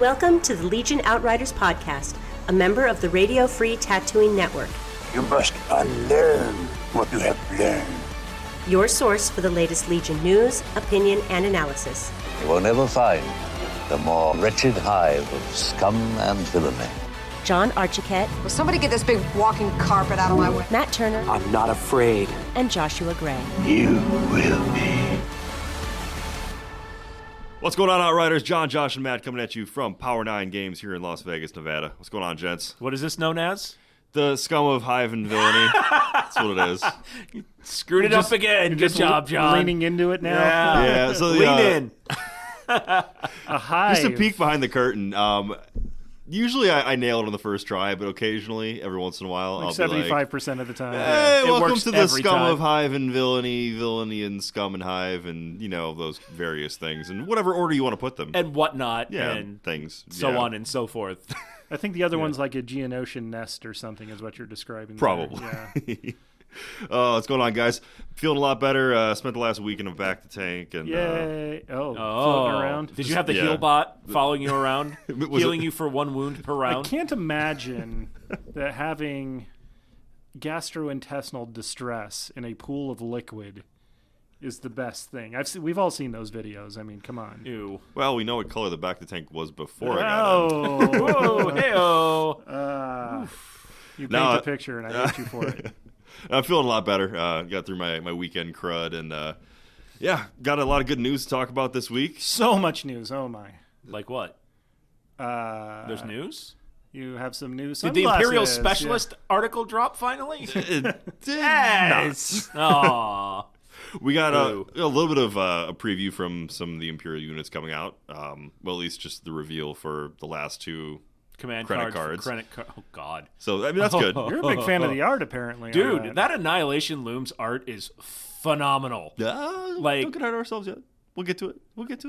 Welcome to the Legion Outriders podcast, a member of the Radio Free Tattooing Network. You must unlearn what you have learned. Your source for the latest Legion news, opinion, and analysis. You will never find the more wretched hive of scum and villainy. John Archiquette. Will somebody get this big walking carpet out of my way? Matt Turner. I'm not afraid. And Joshua Gray. You will be. What's going on, Outriders? John, Josh, and Matt coming at you from Power 9 Games here in Las Vegas, Nevada. What's going on, gents? What is this known as? The scum of hive and villainy. That's what it is. You screwed it up again. Good job, John. Leaning into it now. Yeah. So lean in. A hive. Just a peek behind the curtain. Usually I nail it on the first try, but occasionally, every once in a while, I'll be like, 75% of the time. hey, It welcome works to the every scum time. of hive and villainy and scum and hive, and, you know, those various things, and whatever order you want to put them. And whatnot. Yeah, and things. so Yeah. on and so forth. I think the other one's like a Geonosian nest or something is what you're describing. Probably. Yeah. What's going on, guys? Feeling a lot better. Spent the last weekend of Back to Tank. And, Yay. Floating around. Did you have the Yeah. heal bot following you around, Was healing it- you for one wound per I round? can't imagine that having gastrointestinal distress in a pool of liquid is the best thing. We've all seen those videos. I mean, come on. Ew. Well, we know what color the Back to Tank was before I got in. Whoa, hey-oh. You paint No, the picture, and I hate you for it. I'm feeling a lot better. Got through my weekend crud, and yeah, got a lot of good news to talk about this week. So much news. Oh, my. Like what? There's news? You have some news. Did the Imperial Specialist article drop finally? It did Yes. Aw. We got Ooh. a little bit of a preview from some of the Imperial units coming out. Well, at least just the reveal for the last two Command Krennic cards. cards. Oh, God. So, I mean, that's good. You're a big fan of the art, apparently. Dude, that Annihilation Looms art is phenomenal. Like- don't get ahead of ourselves yet. We'll get to it.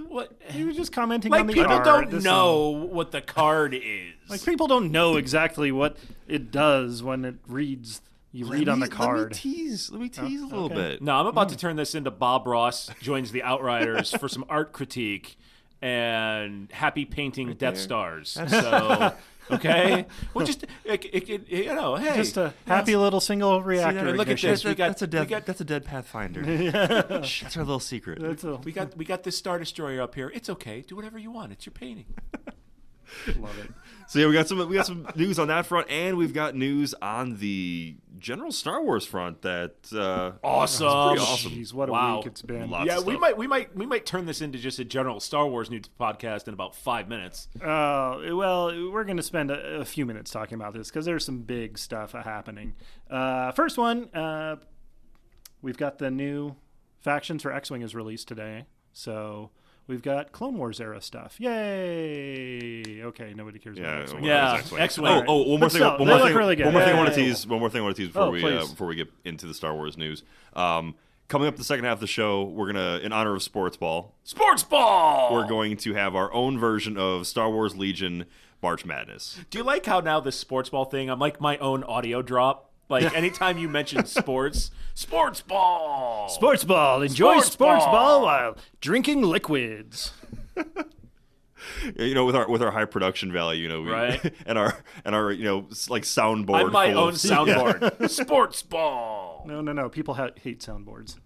What? You were just commenting Like, on the people art. don't This know what the card is. Like, people don't know exactly what it does when it reads. You read on the card. Let me tease a little bit. No, I'm about to turn this into Bob Ross joins the Outriders for some art critique and happy painting Death Stars. So, okay? Well, just, you know, hey. Just a happy little single reactor. look at ignition. this. That's a dead Pathfinder. That's our little secret. We got this Star Destroyer up here. It's okay. Do whatever you want. It's your painting. Love it. So yeah, we got some news on that front, and we've got news on the general Star Wars front that Awesome. pretty awesome. Jeez, what a Wow. week it's been. Lots Yeah, of we stuff. might turn this into just a general Star Wars news podcast in about 5 minutes. Well, we're going to spend a few minutes talking about this because there's some big stuff happening. First one, we've got the new factions for X-Wing is released today. So we've got Clone Wars era stuff. Yay! Okay, nobody cares about X-Wing. Yeah, X-Wing. X-Wing. One more thing. still, they look really good. One more thing I Yeah, want to yeah, tease. One more thing I want to tease please. before we get into the Star Wars news. Coming up the second half of the show, we're gonna, in honor of Sports Ball, we're going to have our own version of Star Wars Legion March Madness. Do you like how now this sports ball thing, I'm like my own audio drop? Like anytime you mention sports ball. Sports ball. Enjoy Sports sports ball. ball while drinking liquids. You know, with our high production value, you know, Right. and our you know, like soundboard. I'm my full own of- soundboard. Sports ball. No. People hate soundboards.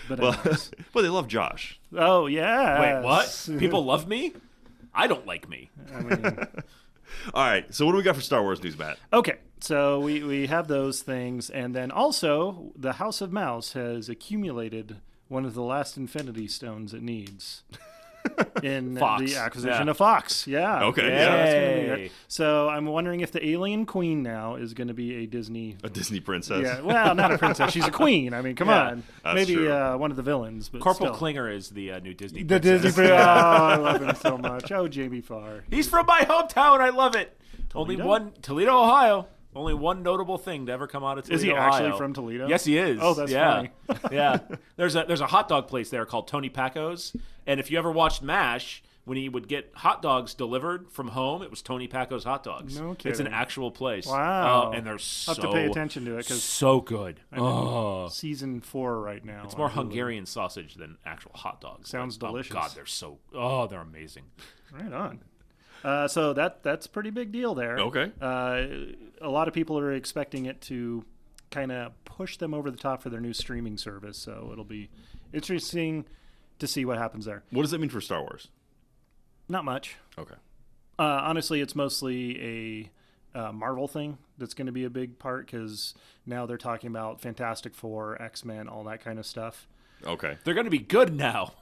But Well, anyways. but they love Josh. Oh, yeah. Wait, what? People love me? I don't like me. I mean, All right, so what do we got for Star Wars news, Matt? okay, so we have those things. And then also, the House of Mouse has accumulated one of the last Infinity Stones it needs. In Fox, the acquisition yeah. of Fox. Yeah. Okay, So, yeah. that's gonna be Yay. there. So I'm wondering if the Alien Queen now is going to be a Disney. A Disney princess. Yeah, well, not a princess. She's a queen. I mean, come Yeah, on. that's Maybe true. one of the villains. But Corporal still. Klinger is the new Disney The princess. Disney. Oh, I love him so much. Oh, Jamie Farr. He's from my hometown. I love it. Toledo? Toledo, Ohio. Only one notable thing to ever come out of Toledo, Is he Ohio. actually from Toledo? Yes, he is. Oh, that's yeah. funny. Yeah. There's a hot dog place there called Tony Paco's, and if you ever watched MASH, when he would get hot dogs delivered from home, it was Tony Paco's hot dogs. No It's an kidding. actual place. Wow. And they're so I'll have to pay attention to it because so good. I'm in season 4 right now. It's more Hungarian sausage than actual hot dogs. Sounds Like, delicious. Oh God, they're amazing. Right on. So that's a pretty big deal there. Okay. A lot of people are expecting it to kind of push them over the top for their new streaming service. So it'll be interesting to see what happens there. What does that mean for Star Wars? Not much. Okay. Honestly, it's mostly a Marvel thing that's going to be a big part because now they're talking about Fantastic Four, X-Men, all that kind of stuff. Okay. They're going to be good now.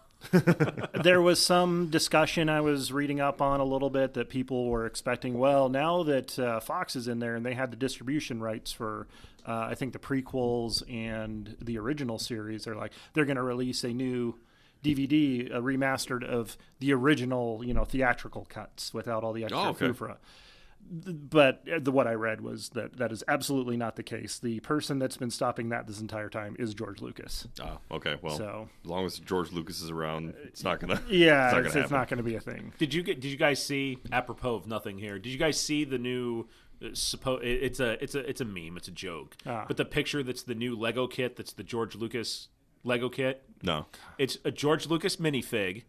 There was some discussion I was reading up on a little bit that people were expecting, well, now that Fox is in there and they had the distribution rights for, I think, the prequels and the original series, they're going to release a new DVD, a remastered of the original, theatrical cuts without all the extra foofra. But what I read was that is absolutely not the case. The person that's been stopping that this entire time is George Lucas. Oh, okay. Well, so, as long as George Lucas is around, it's not gonna. Yeah, it's not gonna be a thing. Did you guys see? Apropos of nothing here. Did you guys see the new? It's a meme. It's a joke. But the picture that's the new Lego kit. That's the George Lucas Lego kit. No, it's a George Lucas minifig,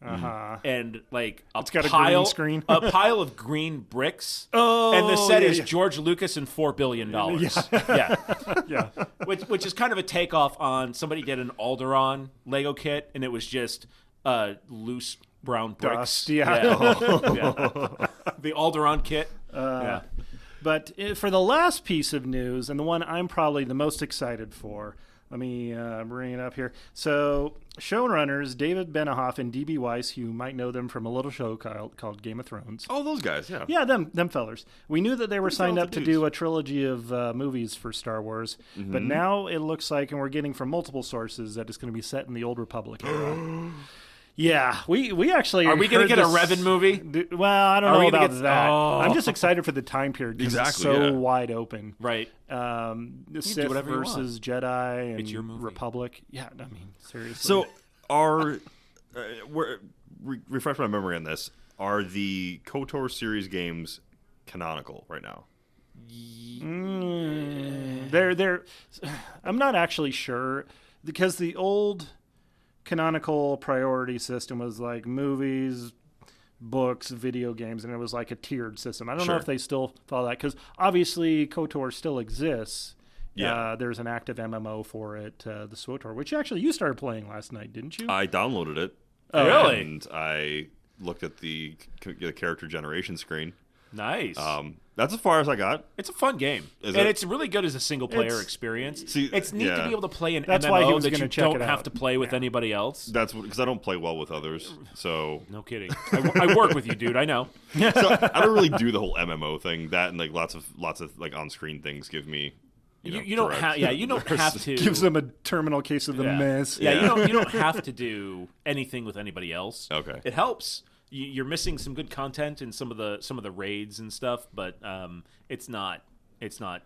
and it's got a green screen, a pile of green bricks. And the set is George Lucas and $4 billion. Yeah. Which is kind of a takeoff on somebody did an Alderaan Lego kit, and it was just loose brown bricks. Dust, The Alderaan kit. But for the last piece of news, and the one I'm probably the most excited for. Let me bring it up here. So, showrunners David Benioff and D.B. Weiss, you might know them from a little show called Game of Thrones. Oh, those guys, yeah. Yeah, them fellers. We knew that they were signed up to do a trilogy of movies for Star Wars, but now it looks like, and we're getting from multiple sources, that it's going to be set in the Old Republic era. Yeah, we actually are we going to get a Revan movie? Well, I don't know about that. I'm just excited for the time period because it's so wide open. Right. Sith versus Jedi and it's your movie. Republic. Yeah, I mean, seriously. So, refresh my memory on this. Are the KOTOR series games canonical right now? I'm not actually sure because the old canonical priority system was like movies, books, video games, and it was like a tiered system. I don't know if they still follow that because obviously KOTOR still exists. Yeah, there's an active MMO for it, the SWTOR, which actually you started playing last night, didn't you? I downloaded it. Oh, really? And I looked at the character generation screen. Nice. That's as far as I got. It's a fun game, it's really good as a single player experience. It's neat to be able to play an MMO that you don't have to play with anybody else. That's because I don't play well with others. So no kidding. I work with you, dude. I know. So I don't really do the whole MMO thing. That and like lots of like on screen things give me. You don't have. Yeah, you don't have to. Gives them a terminal case of the mess. Yeah, you don't have to do anything with anybody else. Okay, it helps. You're missing some good content in some of the raids and stuff, but it's not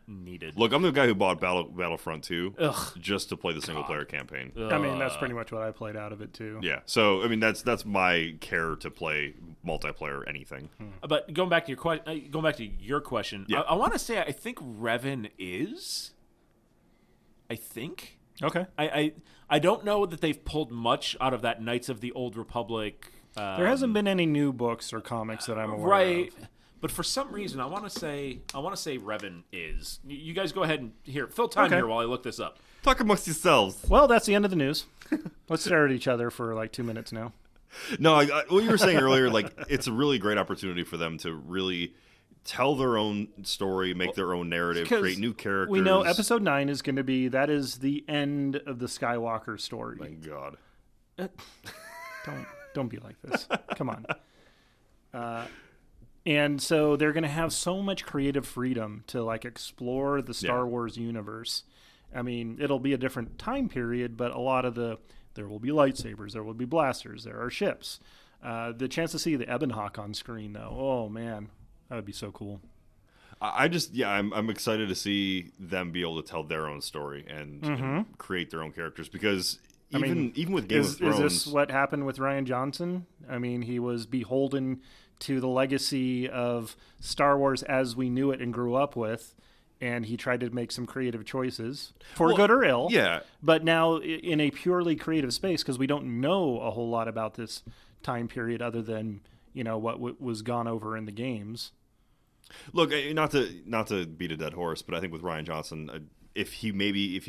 needed. Look, I'm the guy who bought Battlefront 2 just to play the single player campaign. I mean, that's pretty much what I played out of it too. Yeah, so I mean that's my care to play multiplayer anything. But going back to your question, I want to say I think Revan is. I think. Okay. I don't know that they've pulled much out of that Knights of the Old Republic. There hasn't been any new books or comics that I'm aware of. But for some reason, I want to say Revan is. You guys go ahead and fill time here while I look this up. Talk amongst yourselves. Well, that's the end of the news. Let's stare at each other for like 2 minutes now. No, what you were saying earlier, like it's a really great opportunity for them to really tell their own story, make their own narrative, create new characters. We know Episode 9 is going to be the end of the Skywalker story. Thank God. Don't be like this. Come on. And so they're going to have so much creative freedom to like explore the Star Wars universe. I mean, it'll be a different time period, but a lot of there will be lightsabers, there will be blasters, there are ships. The chance to see the Ebon Hawk on screen, though, oh man, that would be so cool. I'm excited to see them be able to tell their own story and create their own characters because. Even with Game of Thrones... Is this what happened with Rian Johnson? I mean, he was beholden to the legacy of Star Wars as we knew it and grew up with, and he tried to make some creative choices, for good or ill. Yeah. But now in a purely creative space, because we don't know a whole lot about this time period other than, what was gone over in the games. Look, not to beat a dead horse, but I think with Rian Johnson, if he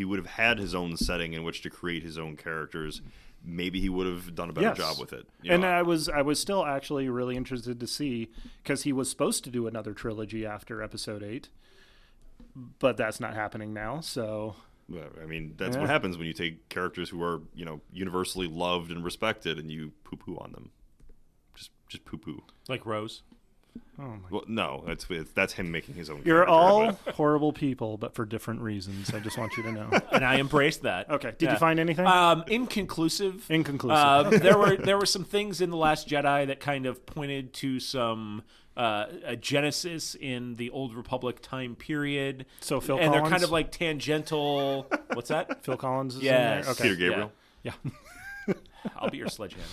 would have had his own setting in which to create his own characters, maybe he would have done a better job with it. And I was still actually really interested to see, because he was supposed to do another trilogy after Episode 8, but that's not happening now. So, I mean, that's what happens when you take characters who are universally loved and respected, and you poo-poo on them. Just poo-poo. Like Rose. Oh my. Well, no, that's him making his own. You're character, all horrible people, but for different reasons. I just want you to know. And I embraced that. Okay. Did you find anything? Inconclusive. There were some things in The Last Jedi that kind of pointed to some a genesis in the Old Republic time period. So Phil and Collins? they're kind of like tangential. What's that? Phil Collins is Yes. in there? Okay. Peter Gabriel. Yeah. I'll be your sledgehammer.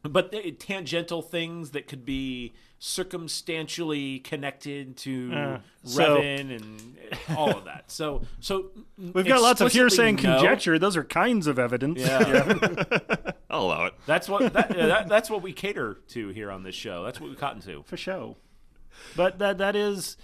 But tangential things that could be circumstantially connected to Revan and all of that. So we've got lots of hearsay and no. conjecture. Those are kinds of evidence. Yeah. I'll allow it. That's what we cater to here on this show. That's what we cotton to. For sure. But that is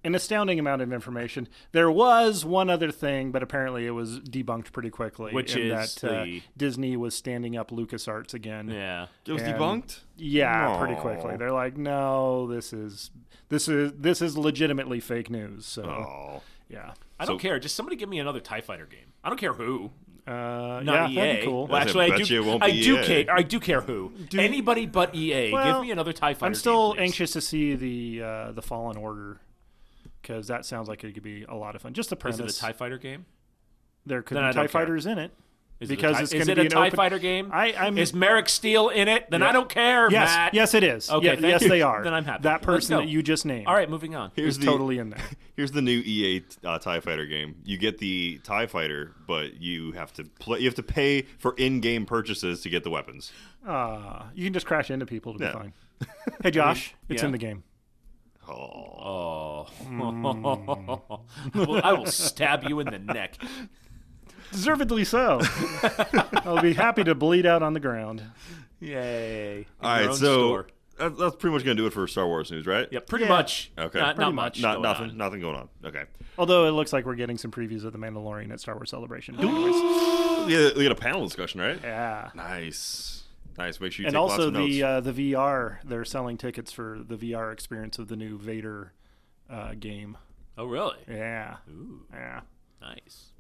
an astounding amount of information. There was one other thing, but apparently it was debunked pretty quickly. Which is that Disney was standing up LucasArts again. Yeah. It was debunked? Yeah, pretty quickly. They're like, no, this is legitimately fake news. So yeah. I don't care. Just somebody give me another TIE Fighter game. I don't care who. Not EA. that'd be cool. Well, actually, I do care who. Anybody but EA. Well, give me another TIE Fighter I'm still game, please. anxious to see the Fallen Order, because that sounds like it could be a lot of fun. Just the premise. Is it a TIE Fighter game? There could Then I be don't TIE care. fighters in it. Is because it's going to be a TIE open... Fighter game? I'm... Is Merrick Steele in it? Then Yeah. I don't care, yes, Matt. Yes, it is. Okay, yes, they are. Then I'm happy. That Let's person go. that you just named. All right, moving on. Is totally in there. Here's the new EA TIE Fighter game. You get the TIE Fighter, but you have to pay for in-game purchases to get the weapons. You can just crash into people to be fine. Hey, Josh, it's in the game. Oh. I will stab you in the neck. Deservedly so. I'll be happy to bleed out on the ground. Yay. All right, so that's pretty much going to do it for Star Wars news, right? Yeah, pretty much. Okay. Not much. Nothing going on. Okay. Although it looks like we're getting some previews of The Mandalorian at Star Wars Celebration. Yeah, we got a panel discussion, right? Yeah. Nice. Make sure you and take also lots of notes. the VR. They're selling tickets for the VR experience of the new Vader game. Oh, really? Yeah. Ooh. Yeah. Nice.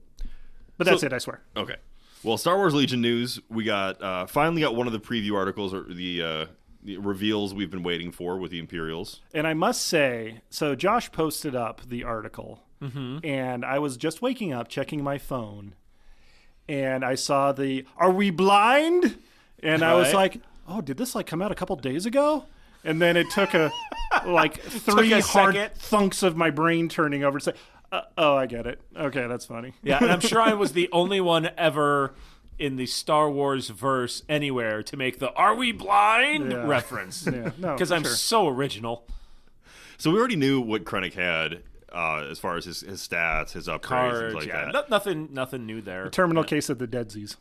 But that's it, I swear. Okay. Well, Star Wars Legion news. We got finally got one of the preview articles, or the reveals we've been waiting for with the Imperials. And I must say, so Josh posted up the article, and I was just waking up, checking my phone, and I saw "Are we blind?" And I was like, "Oh, did this come out a couple days ago?" And then it took three hard thunks of my brain turning over to say, "Oh, I get it. Okay, that's funny." Yeah, and I'm sure I was the only one ever in the Star Wars verse anywhere to make the "Are we blind?" reference. Yeah, no, because I'm so original. So we already knew what Krennic had as far as his stats, his upgrades, Cards, things like that. Nothing new there. Terminal case of the Deadsies.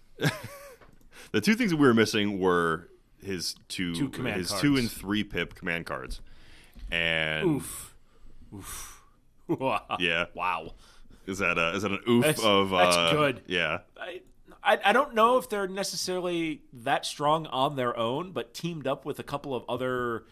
The two things that we were missing were his two command cards. 2 and 3 pip command cards. And Oof. Yeah. Wow. Is that an oof That's good. Yeah. I don't know if they're necessarily that strong on their own, but teamed up with a couple of other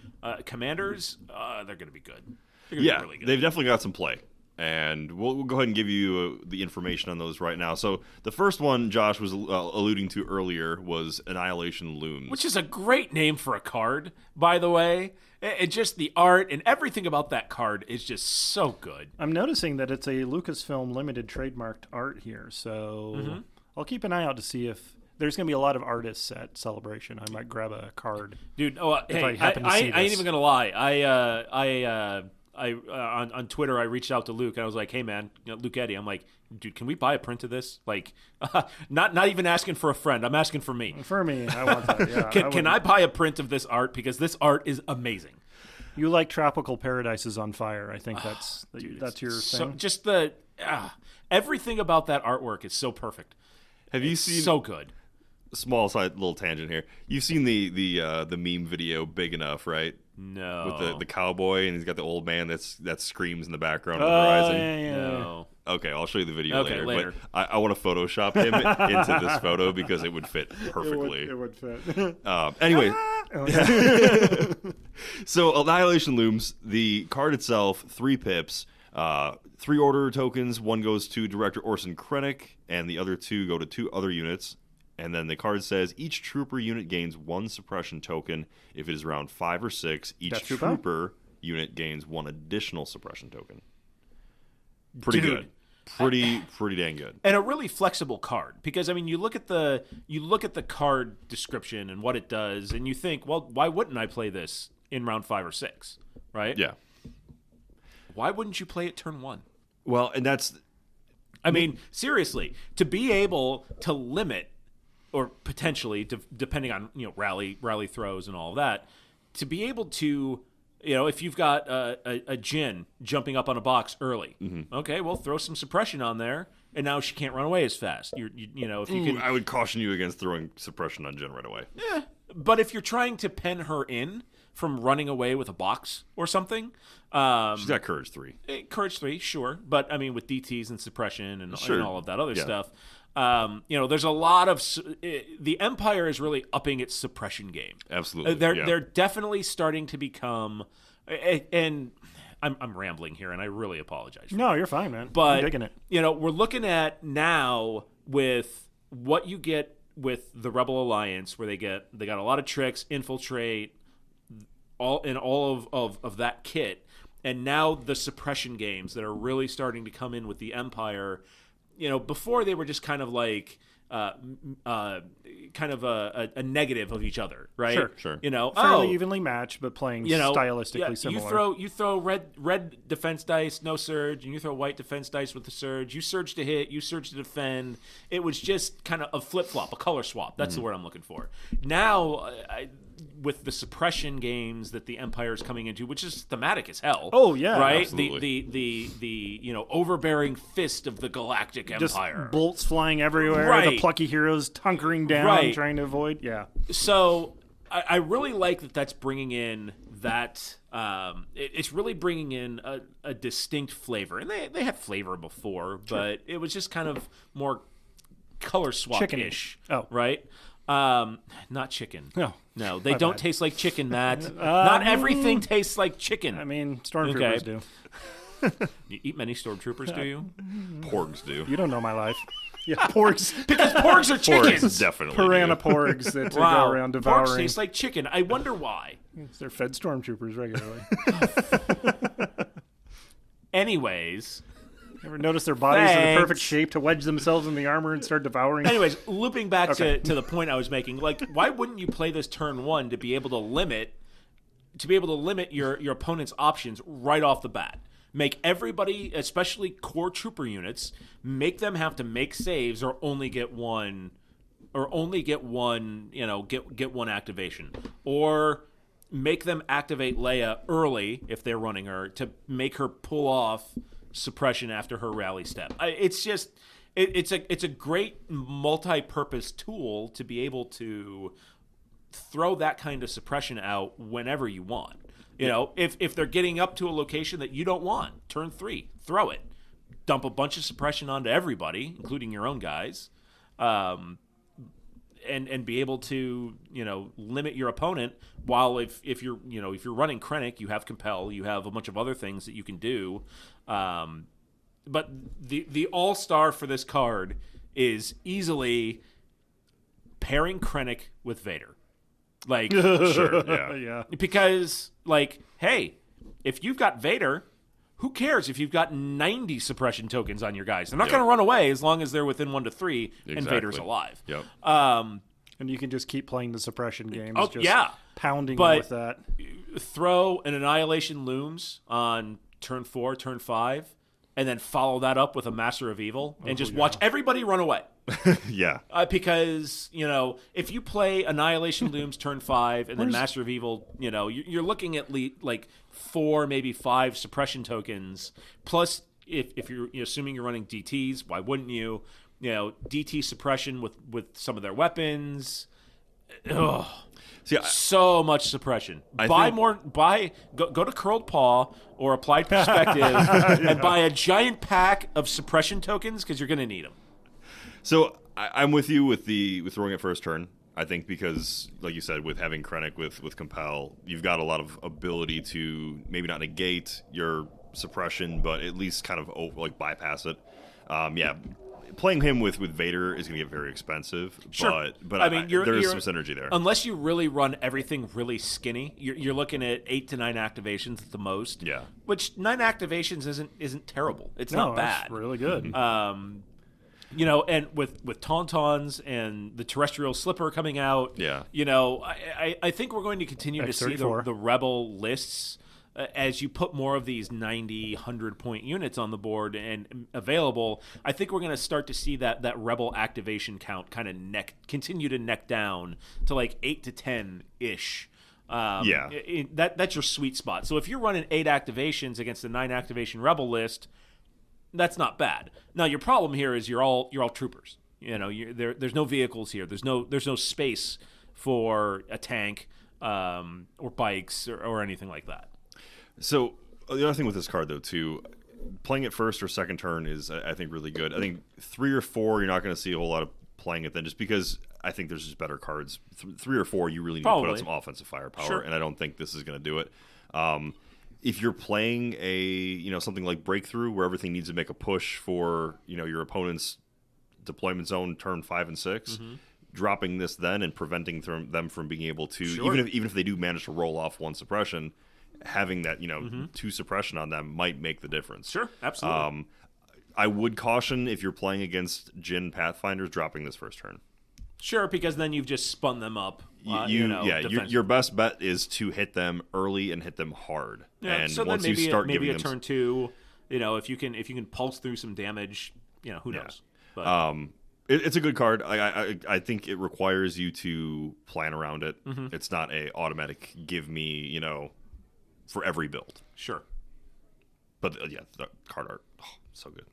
commanders, they're going to be good. They're going to be really good. They've definitely got some play. And we'll go ahead and give you the information on those right now. So the first one Josh was alluding to earlier was Annihilation Looms. Which is a great name for a card, by the way. It just the art and everything about that card is just so good. I'm noticing that it's a Lucasfilm limited trademarked art here, so I'll keep an eye out to see if there's going to be a lot of artists at Celebration. I might grab a card. Dude, I happen to see I ain't this. even going to lie. On Twitter, I reached out to Luke and I was like, "Hey man, Luke Eddy, I'm like, dude, can we buy a print of this? Like, not even asking for a friend. I'm asking for me. For me, I want that. Yeah, Can I buy a print of this art because this art is amazing? You like Tropical Paradises on Fire? I think that's your So thing. just everything about that artwork is so perfect. Have you seen So good. small side little tangent here. You've seen the meme video Big Enough, right? No. With the cowboy, and he's got the old man that screams in the background Oh, on the horizon. yeah. No. Okay, I'll show you the video Okay, later. But I want to Photoshop him into this photo because it would fit perfectly. It would fit. Anyway, so Annihilation Looms, the card itself, 3 pips, 3 order tokens. 1 goes to Director Orson Krennic, and the other 2 go to 2 other units. And then the card says each trooper unit gains 1 suppression token. If it is round 5 or 6, each Death trooper unit gains 1 additional suppression token. Pretty Dude. good. Pretty dang good. And a really flexible card, because I mean, you look at the card description and what it does, and you think, well, why wouldn't I play this in round 5 or 6, right? Yeah. Why wouldn't you play it turn 1? Well, and that's I mean, seriously, to be able to limit, or potentially, depending on rally throws and all of that, to be able to, if you've got a Jin jumping up on a box early, okay, well, throw some suppression on there, and now she can't run away as fast. If you can, I would caution you against throwing suppression on Jen right away. but if you're trying to pen her in from running away with a box or something, She's got Courage 3. Courage 3, sure, but I mean with DTs and suppression and all of that other Yeah. stuff. There's a lot of the Empire is really upping its suppression game. Absolutely, They're definitely starting to become, and I'm rambling here, and I really apologize. No, you're fine, man. But I'm digging it. we're looking at now with what you get with the Rebel Alliance, where they got a lot of tricks, infiltrate, all of that kit, and now the suppression games that are really starting to come in with the Empire. Before they were just kind of like a negative of each other, right? Sure. Fairly Evenly matched, but playing stylistically similar. You throw red defense dice, no surge, and you throw white defense dice with the surge. You surge to hit, you surge to defend. It was just kind of a flip flop, a color swap. That's the word I'm looking for. Now, with the suppression games that the Empire is coming into, which is thematic as hell. Oh, yeah, right. absolutely. The overbearing fist of the Galactic Just Empire. bolts flying everywhere. Right. The plucky heroes hunkering down, Right. trying to avoid. Yeah. So I really like that. That's bringing in that. It's really bringing in a distinct flavor, and they had flavor before, but it was just kind of more color swap-ish. Oh. Right. Not chicken. No, they My don't bad. taste like chicken, Matt. Not everything tastes like chicken. I mean, stormtroopers Okay. do. You eat many stormtroopers, do you? Porgs do. You don't know my life. Yeah, porgs. Because porgs are chickens. Porgs definitely Piranha do. porgs that Wow. go around Porgs devouring. taste like chicken. I wonder why. They're fed stormtroopers regularly. Anyways, Ever notice their bodies are the Thanks. perfect shape to wedge themselves in the armor and start devouring? Anyways, looping back Okay. to the point I was making, like, why wouldn't you play this turn 1 to be able to limit your opponent's options right off the bat? Make everybody, especially core trooper units, make them have to make saves or only get one, get one activation, or make them activate Leia early if they're running her to make her pull off suppression after her rally step. It's a great multi-purpose tool to be able to throw that kind of suppression out whenever you want. If they're getting up to a location that you don't want, turn 3, throw it. Dump a bunch of suppression onto everybody, including your own guys, and be able to limit your opponent. While if you're running Krennic, you have Compel, you have a bunch of other things that you can do. But the all-star for this card is easily pairing Krennic with Vader. Like, Sure, yeah. Yeah. because, like, hey, if you've got Vader, who cares if you've got 90 suppression tokens on your guys? They're not Yep. going to run away as long as they're within 1 to 3 and Exactly. Vader's alive. Yep. And you can just keep playing the suppression games. Oh, just yeah. pounding But- with that. Throw an Annihilation Looms on turn 4, turn 5, and then follow that up with a Master of Evil and just watch everybody run away. Yeah. Because, if you play Annihilation Looms turn 5 and then Master of Evil, you're looking at like 4, maybe 5 suppression tokens. Plus, if you're assuming you're running DTs, why wouldn't you? DT suppression with some of their weapons. Ugh. See, So much suppression. Go to Curled Paw or Applied Perspective and buy a giant pack of suppression tokens because you're going to need them. So I'm with you with throwing it first turn. I think because, like you said, with having Krennic with Compel, you've got a lot of ability to maybe not negate your suppression, but at least kind of bypass it. Playing him with Vader is going to get very expensive. Sure. But I mean, there is some synergy there. Unless you really run everything really skinny, you're looking at 8 to 9 activations at the most. Yeah. Which 9 activations isn't terrible. It's not bad. It's really good. And with Tauntauns and the Terrestrial Slipper coming out, I think we're going to continue to see the Rebel lists as you put more of these 90, 100-point units on the board and available. I think we're going to start to see that Rebel activation count kind of continue to neck down to like 8 to 10-ish. That's your sweet spot. So if you're running 8 activations against a 9 activation Rebel list, that's not bad. Now your problem here is you're all troopers. There's no vehicles here. There's no space for a tank or bikes or anything like that. So the other thing with this card, though, too, playing it first or second turn is, I think, really good. I think 3 or 4, you're not going to see a whole lot of playing it then, just because I think there's just better cards. 3 or 4, you really need to put out some offensive firepower, and I don't think this is going to do it. If you're playing something like Breakthrough, where everything needs to make a push for your opponent's deployment zone turn 5 and 6. Dropping this then and preventing them from being able to, even if they do manage to roll off 1 suppression, having that 2 suppression on them might make the difference. Sure, absolutely. I would caution if you're playing against Jyn Pathfinders dropping this first turn. Sure, because then you've just spun them up. Your best bet is to hit them early and hit them hard. Yeah, and so once then maybe you start maybe giving a turn 2, if you can pulse through some damage, who knows? But, it's a good card. I think it requires you to plan around it. It's not a automatic give me for every build. Sure. But the card art, so good.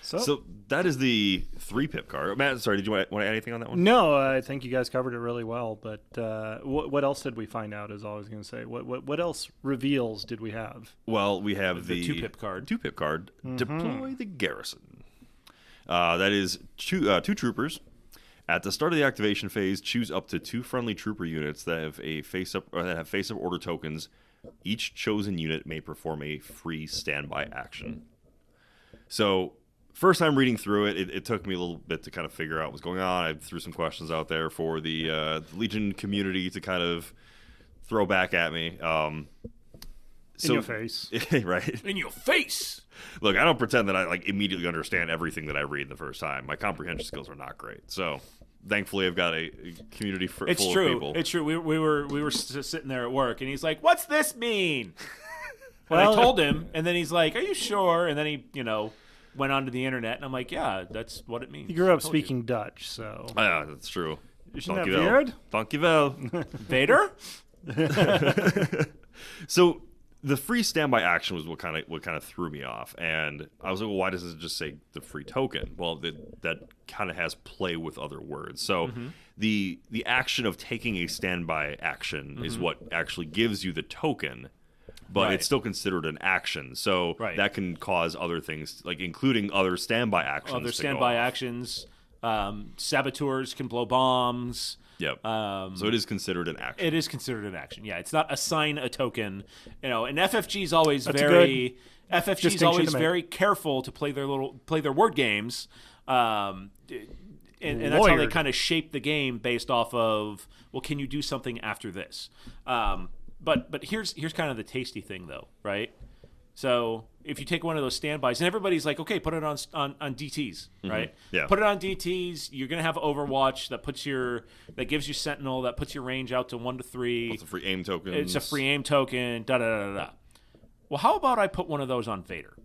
So that is the 3-pip card. Matt, sorry, did you want to add anything on that one? No, I think you guys covered it really well. But what else did we find out? Is all I was going to say. What else reveals did we have? Well, we have the 2-pip card. 2-pip card. Deploy the garrison. That is two troopers. At the start of the activation phase, choose up to 2 friendly trooper units that have face-up order tokens. Each chosen unit may perform a free standby action. So, first time reading through it, it took me a little bit to kind of figure out what's going on. I threw some questions out there for the Legion community to kind of throw back at me. In your face. Right. In your face! Look, I don't pretend that I immediately understand everything that I read the first time. My comprehension skills are not great. So, thankfully, I've got a community full of people. It's true. We were sitting there at work, and he's like, "What's this mean?" And I told him, and then he's like, "Are you sure?" And then he, went onto the internet, and I'm like, "Yeah, that's what it means." You grew up speaking Dutch, so Yeah, that's true. Isn't that weird? Dankjewel. Vader? So the free standby action was what kind of threw me off, and I was like, well, why doesn't it just say the free token? Well, that kind of has play with other words. So the action of taking a standby action is what actually gives you the token, but it's still considered an action. So that can cause other things, like including other standby actions. Other standby actions. Saboteurs can blow bombs. Yep. So it is considered an action. It is considered an action. Yeah, it's not assign a token. And FFG is always very careful to play their word games. And that's how they kind of shape the game based off of, well, can you do something after this? But here's kind of the tasty thing though, right? So if you take one of those standbys, and everybody's like, okay, put it on DTs, right? Yeah. Put it on DTs. You're gonna have Overwatch that gives you Sentinel, that puts your range out to 1 to 3. It's a free aim token. It's a free aim token. Da da da da. Well, how about I put one of those on Vader?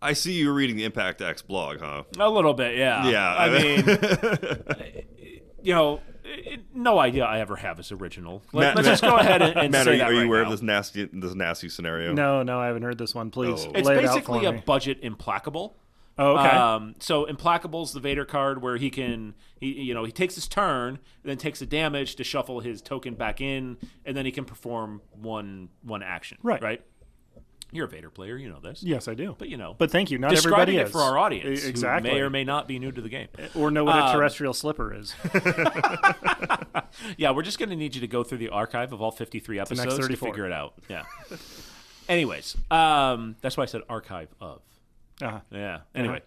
I see you reading the Impact X blog, huh? A little bit, yeah. Yeah. I mean, no idea I ever have this original. Let's just go ahead and Matt, say that are you aware now. of this nasty scenario? No, I haven't heard this one. Please Oh. lay It's it out basically for a me. budget implacable Oh, okay. So Implacable's the Vader card where he takes his turn, then takes the damage to shuffle his token back in, and then he can perform one action. Right. You're a Vader player, you know this. Yes, I do. But But thank you. Not describing everybody it is. for our audience, Exactly. who may or may not be new to the game, or know what a terrestrial slipper is. Yeah, we're just going to need you to go through the archive of all 53 next episodes to 34. figure it out. Yeah. Anyways, that's why I said archive of. Uh-huh. Yeah. Anyway.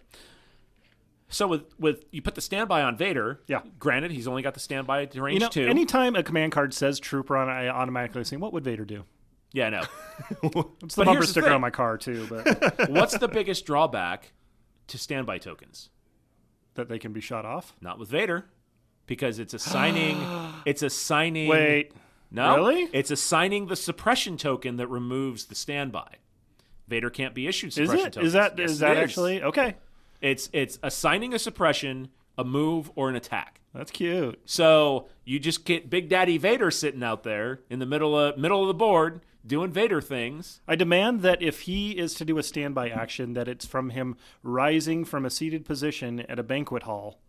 So with you put the standby on Vader. Yeah. Granted, he's only got the standby to range 2. Anytime a command card says trooper on it, I automatically think, what would Vader do? Yeah, I know. It's the bumper sticker on my car too, but What's the biggest drawback to standby tokens? that they can be shot off. Not with Vader, because it's assigning. Wait. No, Really? it's assigning the suppression token that removes the standby. Vader can't be issued suppression tokens. Is that Yes, is that it actually okay? It's assigning a suppression, a move, or an attack. That's cute. So you just get Big Daddy Vader sitting out there in the middle of the board doing Vader things. I demand that if he is to do a standby action, that it's from him rising from a seated position at a banquet hall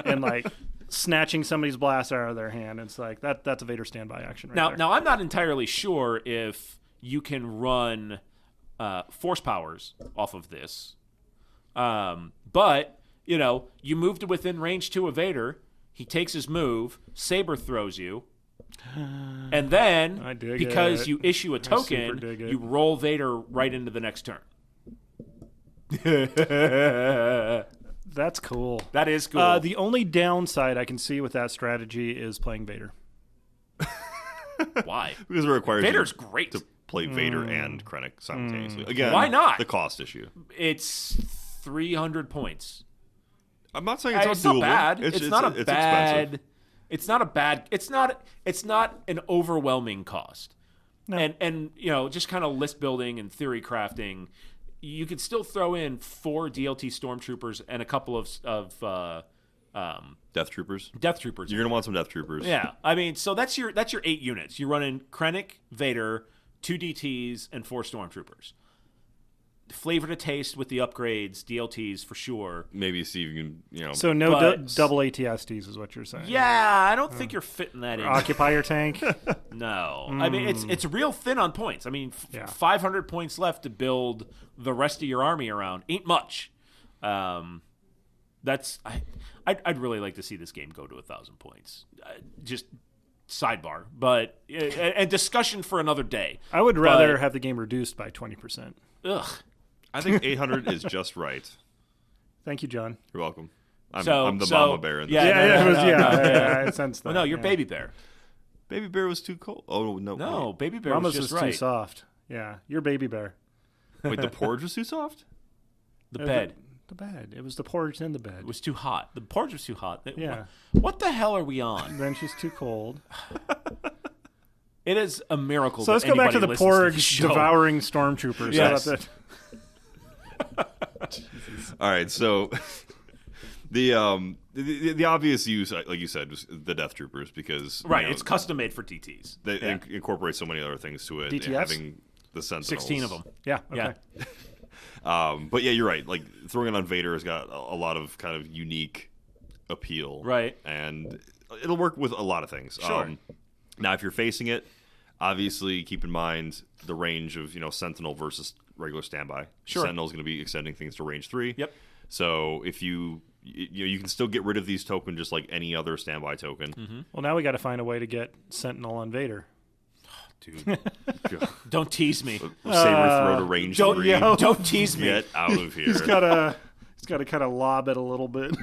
and like snatching somebody's blaster out of their hand. It's like that's a Vader standby action right there. Now I'm not entirely sure if you can run force powers off of this, but you move to within range 2 of Vader. He takes his move, saber throws you, and then I dig because it. you issue a super token, dig it. you roll Vader right into the next turn. That's cool. That is cool. The only downside I can see with that strategy is playing Vader. Why? Because it requires Vader's you great. to play Vader and Krennic simultaneously. Again, Why not? The cost issue. It's 300 points. I'm not saying it's, It's not not doable. bad. It's not a it's bad. expensive. It's not a bad. It's not an overwhelming cost. No. And just kind of list building and theory crafting, you could still throw in 4 DLT stormtroopers and a couple of Death Troopers. Death Troopers. You're gonna want some Death Troopers. Yeah, I mean, so that's your 8 units. You run in Krennic, Vader, 2 DTs, and 4 stormtroopers. Flavor to taste with the upgrades, DLTs for sure. Maybe see if you can, So no But- double ATSTs is what you're saying. Yeah, I don't think you're fitting that in. Occupier tank. No, I mean it's real thin on points. I mean, Yeah. 500 points left to build the rest of your army around ain't much. I'd really like to see this game go to 1,000 points. Just sidebar, but and discussion for another day. I would rather But- have the game reduced by 20%. Ugh. I think 800 is just right. Thank you, John. You're welcome. I'm the So- mama bear in this. yeah, I sensed that. Well, no, you're yeah. Baby Bear. Baby bear was too cold. Oh no, No, Baby Bear Mama's was just was too right. soft. Yeah, you're Baby Bear. Wait, the porridge was too soft. The bed The bed. It was the porridge in the bed. was too hot. The porridge was too hot. Yeah. What the hell are we on? Then she's too cold. It is a miracle. So let's that go back to anybody the listens porridge this show. devouring stormtroopers. Yes. How about that? All right, so the obvious use, like you said, was the Death Troopers because Right, it's custom made for DTs. They Yeah. incorporate so many other things to it. DTS? Having the Sentinels. 16 of them. Yeah. Okay. Yeah. But yeah, you're right. Like throwing it on Vader has got a lot of kind of unique appeal, Right. And it'll work with a lot of things. Sure. Now, if you're facing it, obviously keep in mind the range of Sentinel versus regular standby. Sure. Sentinel is going to be extending things to range 3. Yep. So if you can still get rid of these tokens just like any other standby token. Mm-hmm. Well, now we got to find a way to get Sentinel on Vader. Dude, Don't tease me. saber throw to range 3. Don't tease me. Get out of here. He's got to kind of lob it a little bit.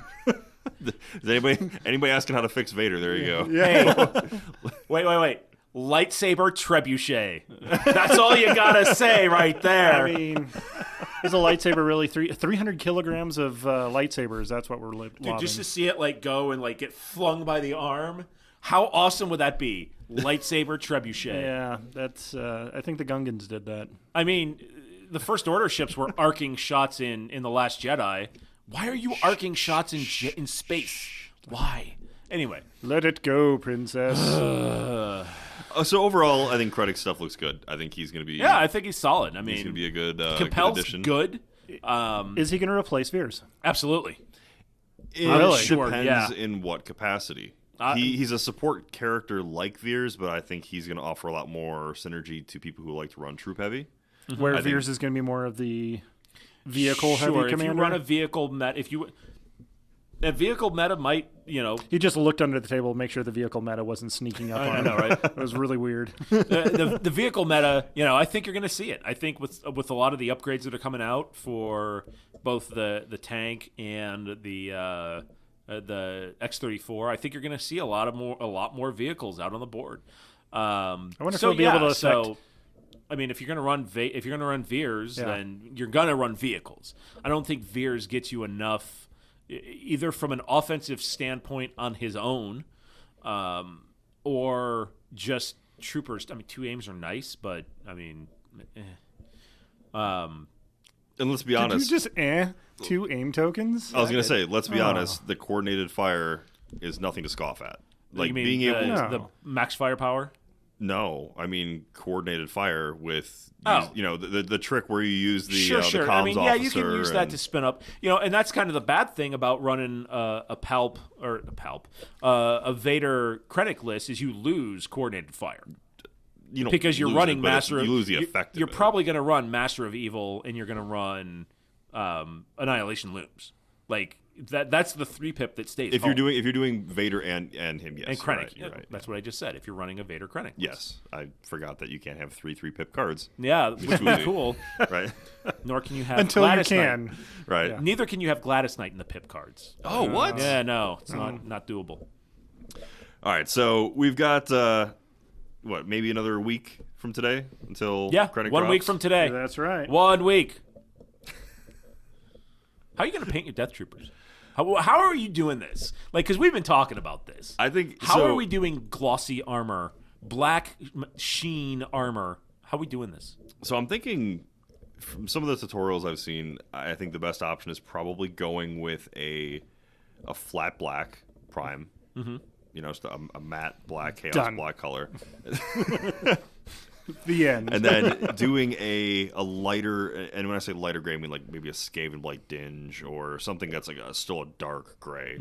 Is anybody asking how to fix Vader? There you go. Hey, wait. Lightsaber trebuchet. That's all you gotta say right there. I mean, is a lightsaber really 300 kilograms of lightsabers? That's what we're Dude, lobbing. just to see it go and get flung by the arm. How awesome would that be? Lightsaber trebuchet. Yeah, that's. I think the Gungans did that. I mean, the First Order ships were arcing shots in The Last Jedi. Why are you arcing shots in space? Why? Anyway. Let it go, princess. So overall, I think Krennic's stuff looks good. I think he's going to be. Yeah, I think he's solid. I mean, he's going to be a good Compel's addition. good. Is he going to replace Veers? Absolutely. It Really? Sure, depends yeah. in what capacity. He's a support character like Veers, but I think he's going to offer a lot more synergy to people who like to run troop heavy. Where Veers is going to be more of the vehicle-heavy Sure, commander? if you run a vehicle meta, that vehicle meta might, He just looked under the table to make sure the vehicle meta wasn't sneaking up on him. I know, right? It was really weird. the vehicle meta, I think you're going to see it. I think with a lot of the upgrades that are coming out for both the tank and the X-34, I think you're going to see a lot more vehicles out on the board. I wonder if he'll be able to affect. I mean, if you're going to run Veers, then you're going to run vehicles. I don't think Veers gets you enough, either from an offensive standpoint on his own, or just troopers. I mean, 2 aims are nice, but I mean, And let's be Did honest. you just 2 aim tokens? I was going to say, let's be honest. The coordinated fire is nothing to scoff at. Like you mean being able to. the max firepower. No, I mean coordinated fire with Oh. the trick where you use the Sure. the comms I mean, yeah, you can officer use that and- to spin up, and that's kind of the bad thing about running a Vader Krennic list is you lose coordinated fire you don't because you're lose running it, but Master of you lose the effect. You're of it. probably going to run Master of Evil, and you're going to run Annihilation Looms. Like that's the 3-pip that stays. if home. you're doing Vader and him, yes, and you're Krennic, right, you're right. that's what I just said. If you're running a Vader Krennic, Yes, I forgot that you can't have 3-pip cards. yeah, which would be cool. Right, Nor can you have Until you Gladys can. Knight. right. Neither can you have Gladys Knight in the pip cards. Oh, what? Yeah, no, it's not doable. All right, so we've got maybe another week from today until Yeah, Krennic 1 week drops? from today. That's right. 1 week. How are you going to paint your Death Troopers? How are you doing this? Like, because we've been talking about this. I think How so, are we doing glossy armor, black sheen armor? How are we doing this? So I'm thinking from some of the tutorials I've seen, I think the best option is probably going with a flat black prime. Mm-hmm. Just a matte black, chaos Done. black color. The end. And then doing a lighter, and when I say lighter gray, I mean like maybe a Skaven Blight Dinge or something that's like still a dark gray,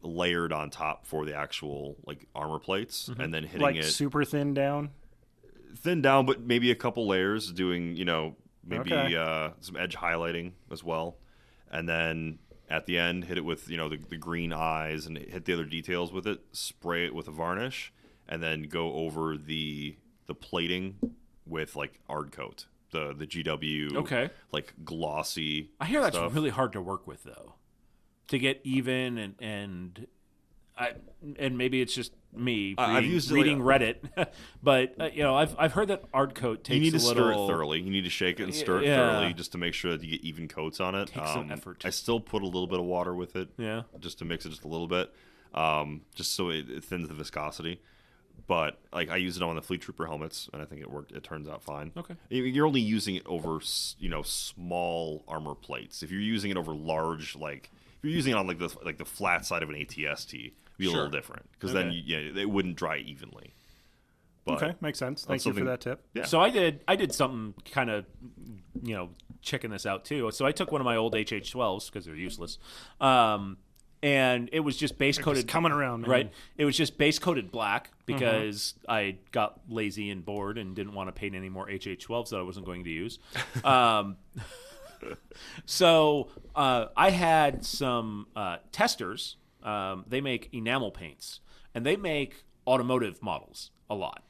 layered on top for the actual like armor plates, and then hitting like it super thin down. thin down, but maybe a couple layers, doing maybe Okay. some edge highlighting as well, and then at the end hit it with the green eyes and hit the other details with it, spray it with a varnish, and then go over the plating with like Ard coat, the GW, Okay. like glossy. I hear that's stuff. really hard to work with, though, to get even and maybe it's just me I've used it reading Reddit, but I've heard that Ard coat takes You need to a stir little it thoroughly. You need to shake it and stir it Yeah. thoroughly just to make sure that you get even coats on it. Takes some effort. I still put a little bit of water with it, Yeah. just to mix it just a little bit, just so it thins the viscosity. But like I use it on the Fleet Trooper helmets, and I think it worked. It turns out fine. Okay. You're only using it over small armor plates. If you're using it over large, like if you're using it on like the flat side of an ATST, it'd be a little different because then it wouldn't dry evenly. But Okay, makes sense. Thank you for something- that tip. Yeah. So I did something kind of, checking this out too. So I took one of my old HH12s because they're useless, and it was just base coated. coming around, man. right? It was just base coated black because I got lazy and bored and didn't want to paint any more HH12s that I wasn't going to use. So I had some testers. They make enamel paints, and they make automotive models a lot.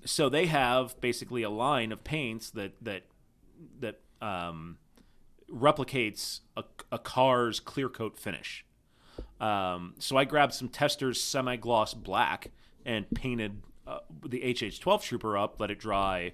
So they have basically a line of paints that replicates a car's clear coat finish. So I grabbed some testers semi-gloss black and painted the HH12 Trooper up, let it dry,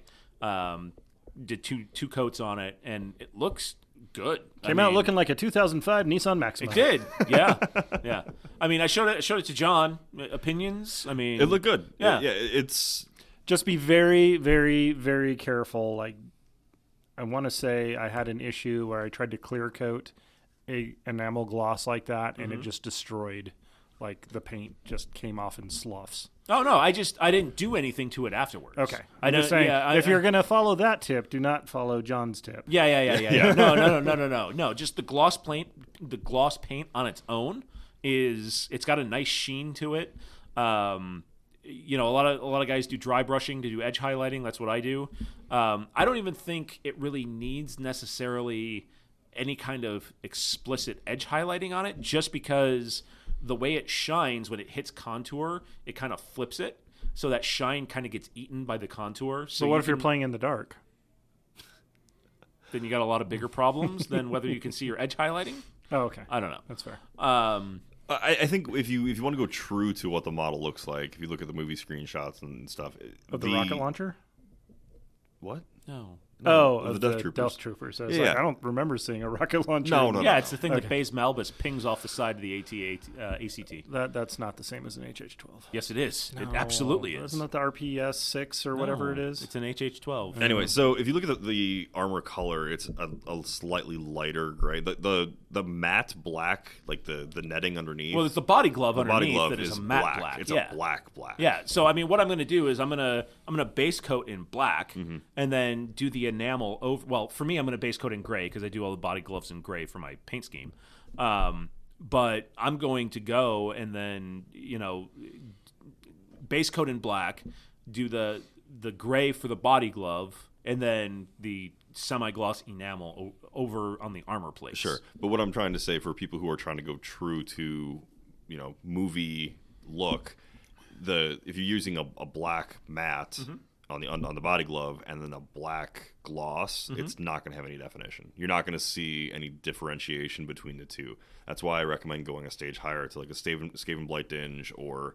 did two coats on it, and it looks good. Came out looking like a 2005 Nissan Maxima. It did, yeah, yeah. I mean, I showed it to John. Opinions. I mean, it looked good. Yeah. It's Just be very, very, very careful. Like, I want to say I had an issue where I tried to clear coat a enamel gloss like that, and it just destroyed like the paint just came off in sloughs. Oh no, I didn't do anything to it afterwards. Okay, I'm just saying, if you're gonna follow that tip, do not follow John's tip. Yeah. No. Just the gloss paint on its own it's got a nice sheen to it. A lot of guys do dry brushing to do edge highlighting. That's what I do. I don't even think it really needs necessarily any kind of explicit edge highlighting on it, just because the way it shines when it hits contour, it kind of flips it, so that shine kind of gets eaten by the contour. So what if you're playing in the dark? Then you got a lot of bigger problems than whether you can see your edge highlighting. Oh, okay. I don't know. That's fair. I think if you want to go true to what the model looks like, if you look at the movie screenshots and stuff, Of the rocket launcher? What? No. Of the Death Troopers. Troopers. I was like, I don't remember seeing a rocket launcher. No. Yeah, it's the thing that Baze Malbus pings off the side of the ACT. That's not the same as an HH-12. Yes, it is. It absolutely is. Isn't that the RPS 6 or whatever it is? It's an HH-12. Anyway, so if you look at the armor color, it's a slightly lighter gray. The matte black, like the netting underneath. Well, it's the body glove underneath body glove that is is a matte black. It's yeah. a black. Yeah. So I mean, what I'm going to do is I'm going to base coat in black, Mm-hmm. and then do the enamel over. Well, for me, I'm going to base coat in gray because I do all the body gloves in gray for my paint scheme. But I'm going to go and then base coat in black, do the gray for the body glove, and then the semi-gloss enamel over on the armor plates. Sure, but what I'm trying to say for people who are trying to go true to, movie look, if you're using a black matte on the body glove and then a black gloss, it's not going to have any definition. You're not going to see any differentiation between the two. That's why I recommend going a stage higher to like a Skaven Blight Dinge or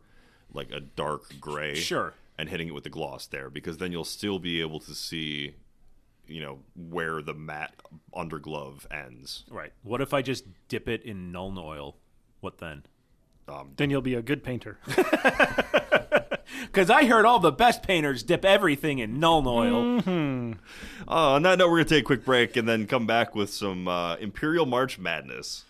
like a dark gray. Sure. And hitting it with the gloss there, because then you'll still be able to see where the matte underglove ends. Right. What if I just dip it in Nuln Oil? What then? Then you'll be a good painter. Because I heard all the best painters dip everything in Nuln Oil. Mm-hmm. On that note, we're going to take a quick break and then come back with some Imperial March Madness.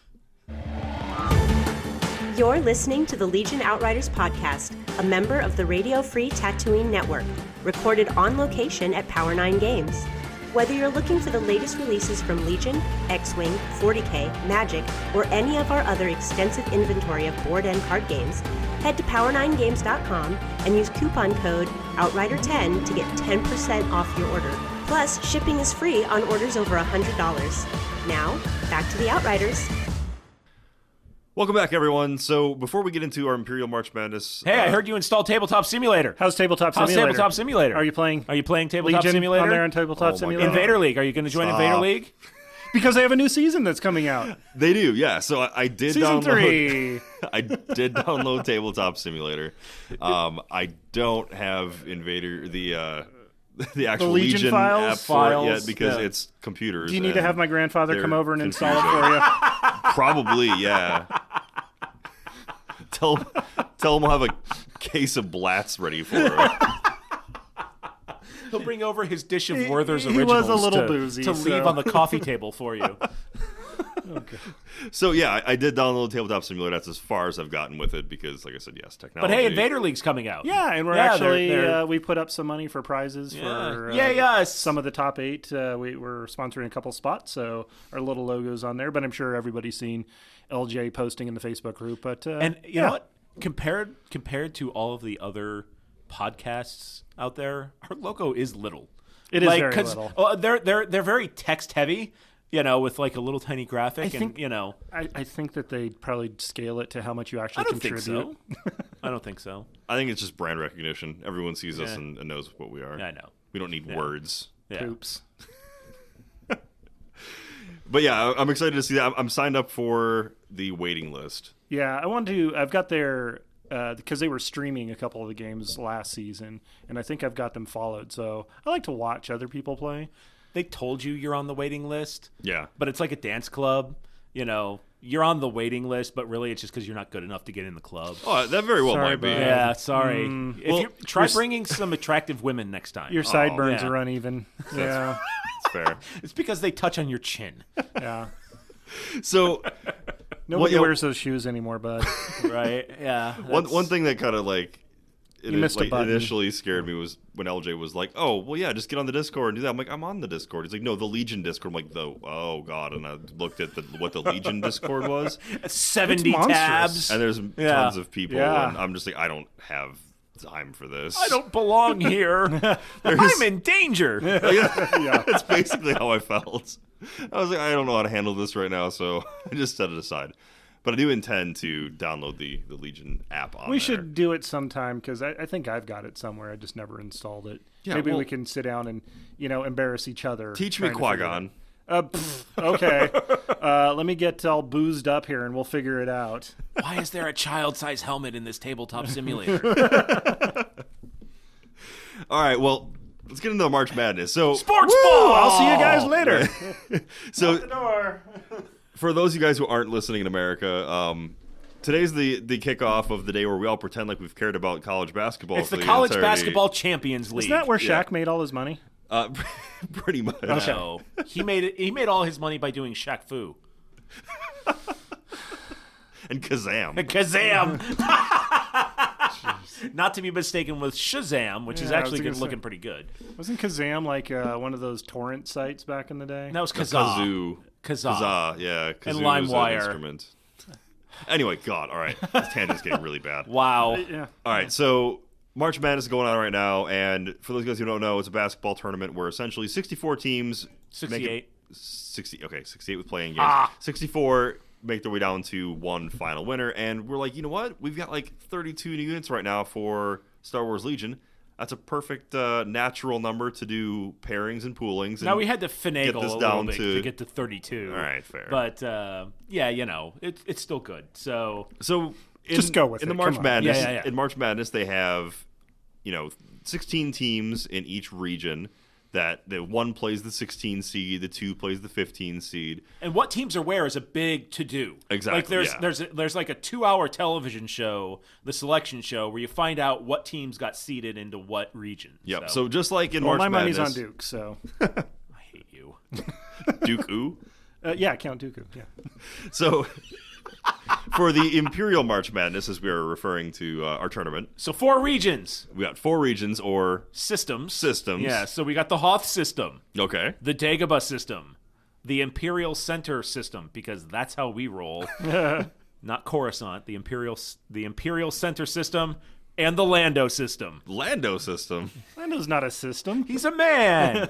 You're listening to the Legion Outriders podcast, a member of the Radio Free Tatooine Network, recorded on location at Power 9 Games. Whether you're looking for the latest releases from Legion, X-Wing, 40K, Magic, or any of our other extensive inventory of board and card games, head to power9games.com and use coupon code OUTRIDER10 to get 10% off your order. Plus, shipping is free on orders over $100. Now, back to the Outriders. Welcome back, everyone. So before we get into our Imperial March Madness... Hey, I heard you installed Tabletop Simulator. How's Tabletop Simulator? How's Tabletop Simulator? Are you playing Tabletop Legion Simulator? on there on Tabletop Simulator? Invader League. Are you going to join Invader League? Because they have a new season that's coming out. They do, yeah. So I did Season download... 3. I did download Tabletop Simulator. I don't have Invader... The actual Legion app for it yet files? because Yeah. it's computers. Do you need to have my grandfather come over and install it confusing. for you? Probably, yeah. Tell him we'll have a case of Blatz ready for him. He'll bring over his dish of Werther's he Originals was a little to, boozy, to leave so. on the coffee table for you. So yeah, I did download Tabletop Simulator. That's as far as I've gotten with it because, like I said, yes, technology. But hey, Invader League's coming out. Yeah, and we're Yeah, actually they're- we put up some money for prizes for Yay, us. some of the top 8. We're sponsoring a couple spots, so our little logo's on there. But I'm sure everybody's seen LJ posting in the Facebook group. But And you know what? Compared to all of the other podcasts out there, our logo is little. It is very little. They're very text heavy, with like a little tiny graphic, I think that they'd probably scale it to how much you actually I don't contribute. think so. I don't think so. I think it's just brand recognition. Everyone sees us and knows what we are. Yeah, I know. We don't need words. Yeah. Oops. But yeah, I'm excited to see that. I'm signed up for the waiting list. Yeah, I've got their because they were streaming a couple of the games last season, and I think I've got them followed. So I like to watch other people play. They told you you're on the waiting list. Yeah. But it's like a dance club. You're on the waiting list, but really it's just because you're not good enough to get in the club. Oh, that very well Sorry, might be. bud. Yeah, sorry. Try your- bringing some attractive women next time. Your sideburns yeah. are uneven. Yeah, It's fair. It's because they touch on your chin. yeah. So Nobody Well, wears those shoes anymore, bud. Right? Yeah. One thing that kind of like missed a button. initially scared me was when LJ was like, "Oh, well, yeah, just get on the Discord and do that." I'm like, "I'm on the Discord." He's like, "No, the Legion Discord." I'm like, "Oh God!" And I looked at what the Legion Discord was, 70 It's monstrous. tabs. and there's Yeah. tons of people, Yeah. and I'm just like, I don't have time for this. I don't belong here. I'm in danger. Yeah, that's basically how I felt. I was like, I don't know how to handle this right now, so I just set it aside. But I do intend to download the Legion app on We there. should do it sometime because I think I've got it somewhere. I just never installed it. Yeah, Maybe well- we can sit down and embarrass each other. Teach me trying to figure it Qui-Gon. out. Okay. Let me get all boozed up here and we'll figure it out. Why is there a child-size helmet in this tabletop simulator? All right, well, let's get into the March Madness. So, Sports ball! I'll see you guys later. so Door. for those of you guys who aren't listening in America, today's the kickoff of the day where we all pretend like we've cared about college basketball. It's for the College entirety. Basketball Champions League. Isn't that where Shaq Yeah. made all his money? Pretty much. No. He made all his money by doing Shaq Fu. And Kazam. Kazam! Not to be mistaken with Shazam, which is Yeah, I was actually gonna say. looking pretty good. Wasn't Kazam like one of those torrent sites back in the day? That was Kazaa. Kazoo. Kazaa. Yeah. Kazoo And was LimeWire. an instrument. Anyway, God, all right. This tangent's getting really bad. Wow. Yeah. All right, so March Madness is going on right now, and for those guys who don't know, it's a basketball tournament where essentially 64 teams... 68. 68 with playing games. 64 make their way down to one final winner, and we're like, you know what? We've got like 32 new units right now for Star Wars Legion. That's a perfect natural number to do pairings and poolings. Now and we had to finagle get a this little down bit to- to get to 32. All right, fair. But yeah, it's still good. So Just go with in it. the March Come on. Madness. Yeah. In March Madness, they have 16 teams in each region. That the one plays the 16 seed, the two plays the 15 seed. and what teams are where is a big to do. Exactly, Like yeah. there's like a 2-hour television show, the selection show, where you find out what teams got seeded into what region. Yep. So just like in Well, March my money's Madness, on Duke, so I hate you. Duke Ooh. yeah, Count Dooku. Yeah. So for the Imperial March Madness, as we are referring to our tournament, So 4 regions, we got 4 regions or systems. Systems. Yeah. So we got the Hoth system, okay. the Dagobah system, the Imperial Center system, because that's how we roll. Not Coruscant, the Imperial Center system, and the Lando system. Lando system. Lando's not a system. He's a man.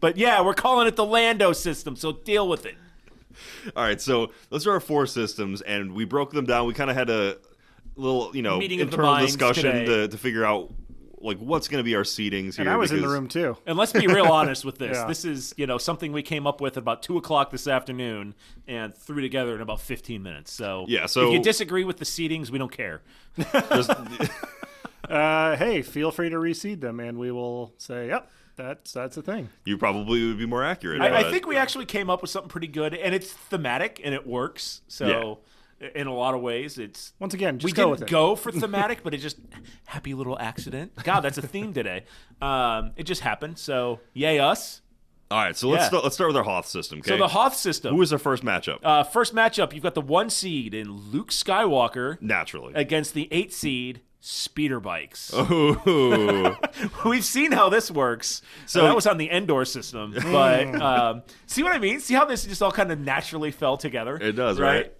But yeah, we're calling it the Lando system, so deal with it. All right, so those are our 4 systems, and we broke them down. We kind of had a little, Meeting of the internal minds discussion today. to figure out like what's going to be our seedings here. And I was in the because- room too. And let's be real honest with this. Yeah. This is, something we came up with about 2 o'clock this afternoon and threw together in about 15 minutes. So, Yeah, so- if you disagree with the seedings, we don't care. Just- Hey, feel free to reseed them, and we will say, yep, that's a thing. you probably would be more accurate. I but- think we actually came up with something pretty good, and it's thematic, and it works. So, in a lot of ways, it's... Once again, just we go didn't with it. go for thematic, but it just... Happy little accident. God, that's a theme today. It just happened, so yay us. All right, so let's Yeah. let's start with our Hoth system. Okay? So the Hoth system. Who is our first matchup? First matchup, you've got the 1 seed in Luke Skywalker Naturally. against the 8 seed Speeder Bikes. Ooh. We've seen how this works. So So- that was on the Endor system. But see what I mean? See how this just all kind of naturally fell together? It does, right?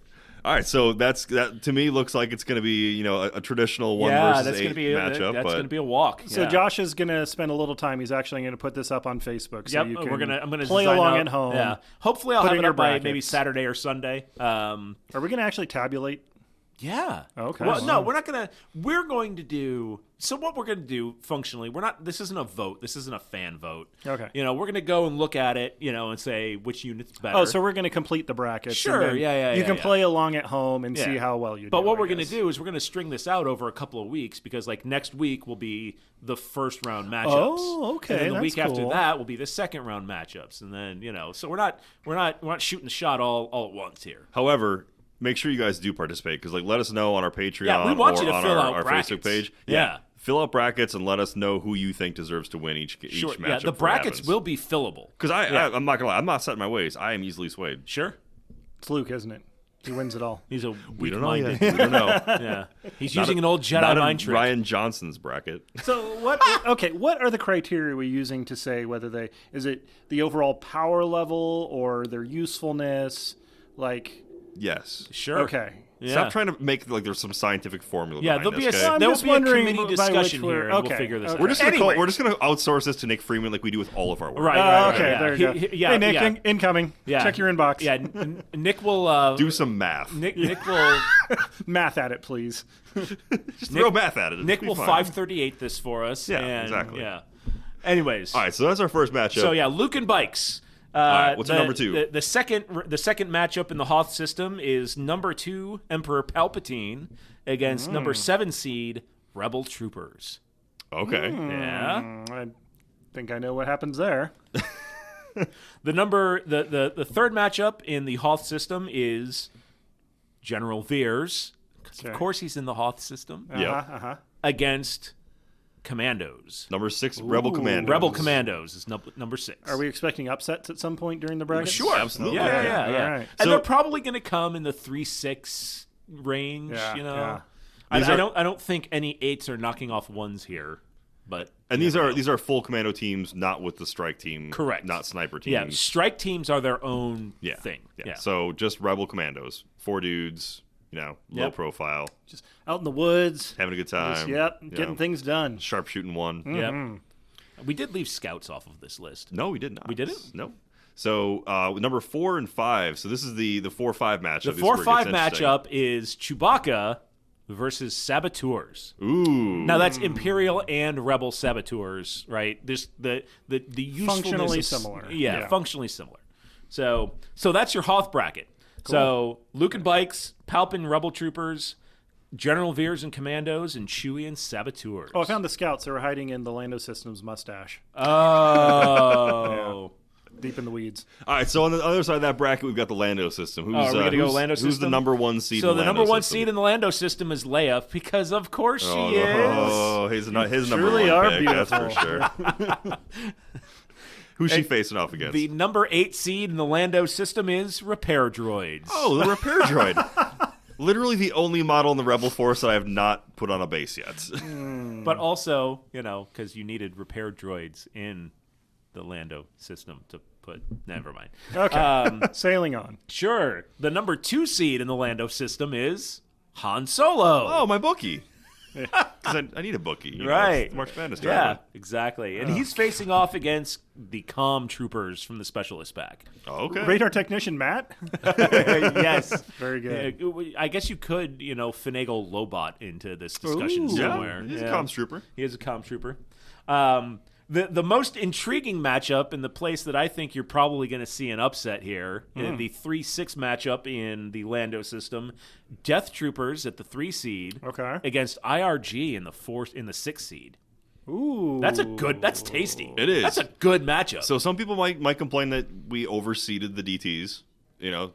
All right, so that to me looks like it's going to be a traditional 1 Yeah, versus that's 8 going to be matchup. that's but going to be a walk. So yeah. Josh is going to spend a little time. He's actually going to put this up on Facebook. So Yep, you can I'm gonna play design along out- at home. Yeah, hopefully I'll Put have in it your up by maybe brackets. Saturday or Sunday. Are we going to actually tabulate? Yeah. Okay. Well, no, Wow. we're not gonna. We're going to do. So what we're going to do functionally, we're not. This isn't a vote. This isn't a fan vote. Okay. We're going to go and look at it. And say which unit's better. Oh, so we're going to complete the brackets. Sure, and then yeah, You can yeah. play along at home and see Yeah. how well you do. But what I we're going to guess. do is we're going to string this out over a couple of weeks because like next week will be the first round matchups. Oh, okay, And then the that's week after cool. that will be the second round matchups, and then so we're not shooting the shot all at once here. however, make sure you guys do participate because let us know on our Patreon Yeah, we want or you to on fill our out brackets. Facebook page. Yeah. Fill out brackets and let us know who you think deserves to win each Sure. matchup. Yeah, the brackets will be fillable. Because I'm not gonna lie, I'm not set in my ways. I am easily swayed. Sure. It's Luke, isn't it? He wins it all. He's a We don't know weak-minded. yet. We don't know. Yeah, he's using an old Jedi mind trick. Ryan Johnson's bracket. So what? Okay, what are the criteria we're using to say whether is it the overall power level or their usefulness? Like, Yes. Sure. okay, Yeah. Stop trying to make like there's some scientific formula. Yeah, behind there'll be this, a okay? there'll just be a wondering committee by which discussion we're- here, and okay, we'll figure this okay. out. We're just gonna Anyway. we're just gonna outsource this to Nick Freeman like we do with all of our work. Right. okay, yeah. there you go. Yeah, Hey, Nick, yeah. incoming. Yeah. Check your inbox. Yeah, Nick will Do some math. Nick will Math at it, please. Just throw math at it. It'll Nick be will fine. 538 this for us. Yeah, and, exactly. Yeah. Anyways. All right, so that's our first matchup. So yeah, Luke and Bikes. right, what's number 2? The second matchup in the Hoth system is number 2 Emperor Palpatine against number 7 seed Rebel Troopers. Okay. Yeah. I think I know what happens there. The third matchup in the Hoth system is General Veers. Okay. Of course, he's in the Hoth system Yeah. against Commandos. Number 6, Rebel Command. Rebel Commandos is number 6. Are we expecting upsets at some point during the bracket? Sure, Absolutely. Yeah. All right. And So- they're probably going to come in the 3-6 range. Yeah, you know, yeah. I These are- don't think any 8s are knocking off 1s here, but And these are full commando teams, not with the strike team. Correct. Not sniper teams. yeah, strike teams are their own Yeah. thing. Yeah. So just Rebel Commandos. 4 dudes, low Yep. profile, Just out in the woods. having a good time. Getting things done. Sharpshooting one. Yep. We did leave scouts off of this list. No, we did not. We didn't? No. So number 4 and 5. So this is the 4-5 matchup. The This is where it 4-5 gets interesting. matchup is Chewbacca versus Saboteurs. Ooh. Now that's Imperial and Rebel Saboteurs, right? There's the usefulness Functionally of- similar. Yeah, Yeah. functionally similar. So that's your Hoth bracket. So Luke and Bikes, Palpin Rebel Troopers, General Veers and Commandos, and Chewie and Saboteurs. Oh, I found the scouts. They were hiding in the Lando System's mustache. Oh. Deep in the weeds. All right, so on the other side of that bracket, we've got the Lando system. Who's, Are we gonna go Lando Who's the system? number 1 seed So in the Lando number 1 system? seed in the Lando system is Leia, because of course she is. Oh, his number Truly 1 are pick, that's for beautiful. sure. Who's she facing off against? The number 8 seed in the Lando system is Repair Droids. Oh, the repair droid. Literally the only model in the Rebel Force that I have not put on a base yet. But also, because you needed repair droids in the Lando system to put. Never mind. Okay. Sailing on. Sure. The number 2 seed in the Lando system is Han Solo. Oh, my bookie. Because I need a bookie. you know, Right. it's the March Madness Yeah, tournament. exactly. And he's facing off against the comm troopers from the Specialist Pack. Oh, okay. Radar technician Matt. Yes. Very good. I guess you could, finagle Lobot into this discussion Ooh. somewhere. Yeah, he's a comms trooper. He is a comm trooper. The most intriguing matchup, and the place that I think you're probably going to see an upset here, the 3-6 matchup in the Lando system, Death Troopers at the 3 seed Okay. against IRG in the 6 seed. Ooh. That's tasty. It is. That's a good matchup. So some people might complain that we overseeded the DTs.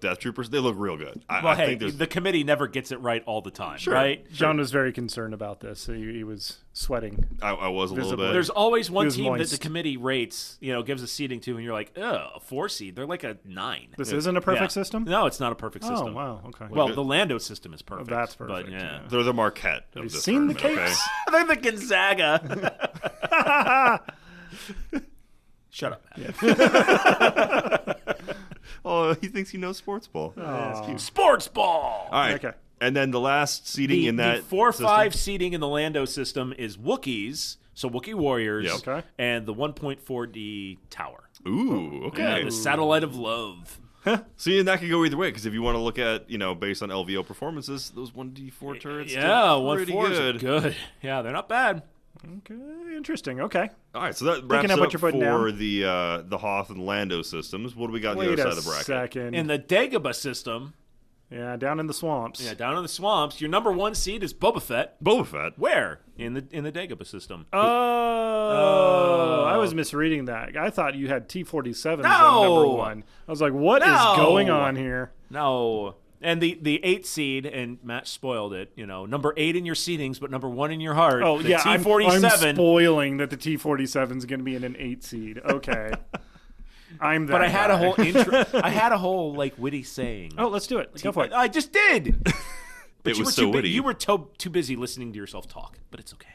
Death Troopers, they look real good. I hey, think there's... the committee never gets it right all the time, right? John was very concerned about this. He was sweating. I was a little Visibly. bit. There's always one was team that the moist. committee rates, gives a seeding to, and you're like, a 4 seed. They're like a 9. This isn't a perfect Yeah. system? No, it's not a perfect Oh, system. wow. Okay. Well, the Lando system is perfect. that's perfect, But yeah. They're the Marquette of You've this seen the tournament, capes? They're the Gonzaga. Shut up, Matt. Oh, he thinks he knows sports ball. That's cute. Sports ball. All right. Okay. And then the last seeding in that the 4-5 system? seeding in the Lando system is Wookiees, so Wookiee Warriors, Yep. Okay. and the 1.4D Tower. Ooh, okay. The Satellite of Love. See, and that could go either way, because if you want to look at, based on LVO performances, those 1D4 turrets, Yeah, did pretty 1.4s are good. good. Yeah, they're not bad. Okay. Interesting. Okay. All right, so that Picking wraps up it what up you're putting for down. the Hoth and Lando systems. What do we got on Wait the a other side of the bracket? second. In the Dagobah system, Yeah, down in the swamps. yeah, down in the swamps, your number 1 seed is Boba Fett. Boba Fett. Where? In the Dagobah system. Oh, I was misreading that. I thought you had T-47s No! on number 1. I was like, what is No! going on here? No. And the 8 seed, and Matt spoiled it, number 8 in your seedings, but number 1 in your heart. Oh, the yeah, I'm T-47. spoiling that the T-47 is going to be in an 8 seed. Okay. I'm that But I had guy. a whole intro. I had a whole like witty saying. Oh, let's do it. Go for it. I just did. But It you was were so witty. You were too busy listening to yourself talk. But it's okay.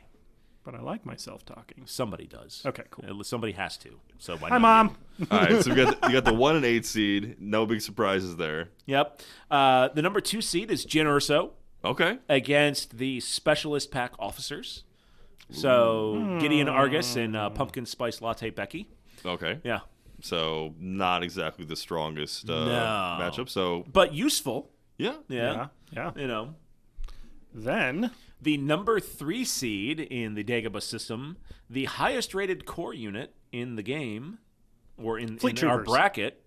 But I like myself talking. Somebody does. Okay, cool. Somebody has to. So why Hi, not Mom. you? All right, so you got the 1 and 8 seed. No big surprises there. Yep. The number 2 seed is Jyn Erso Okay. against the Specialist Pack officers. So Gideon Argus and Pumpkin Spice Latte Becky. Okay. Yeah. So not exactly the strongest No. matchup. So But useful. yeah. Yeah. Yeah. You know. Then The number 3 seed in the Dagobah system, the highest rated core unit in the game, or in Fleet our Troopers. bracket,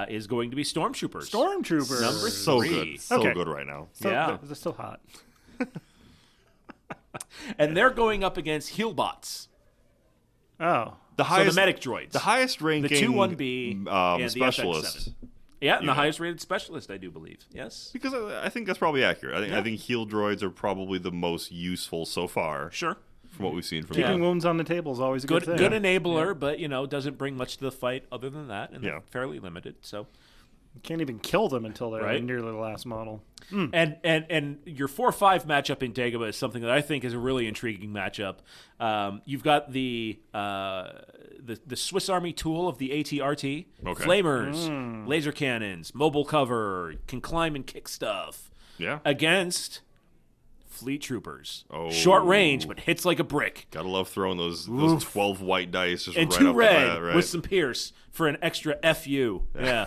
is going to be Stormtroopers. Stormtroopers. Number So 3. good. So Okay. good right now. So Yeah. they're still hot. And they're going up against Healbots. Oh. The So highest the medic droids. The highest ranking The 2-1B and the specialist. FX7. Yeah, and the unit. highest rated specialist, I do believe. Yes. Because I think that's probably accurate. I think heal droids are probably the most useful so far Sure. from what we've seen from Keeping them. wounds on the table is always a good Good thing. enabler, but doesn't bring much to the fight other than that, and Yeah. they're fairly limited. So, Can't even kill them until they're Right. nearly the last model. and your 4-5 matchup in Dagobah is something that I think is a really intriguing matchup. You've got the Swiss Army tool of the AT-RT, Okay. flamers, laser cannons, mobile cover, can climb and kick stuff, Yeah. against Fleet Troopers. Oh. Short range, but hits like a brick. Gotta love throwing those 12 white dice just And right 2 off red the bat, right? with some Pierce for an extra FU. Yeah.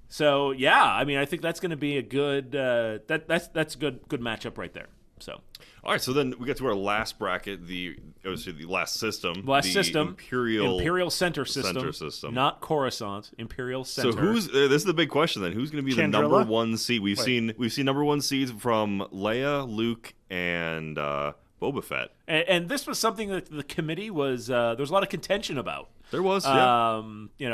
So yeah, I mean, I think that's going to be a good. That's a good matchup right there. So All right, so then we get to our last bracket, obviously the last system. last the system, Imperial Center system, Center system. not Coruscant. Imperial Center. So this is the big question then? Who's going to be the Chandrilla? number 1 seed? We've seen number 1 seeds from Leia, Luke, and Boba Fett. And this was something that the committee was. There was a lot of contention about. There was, yeah.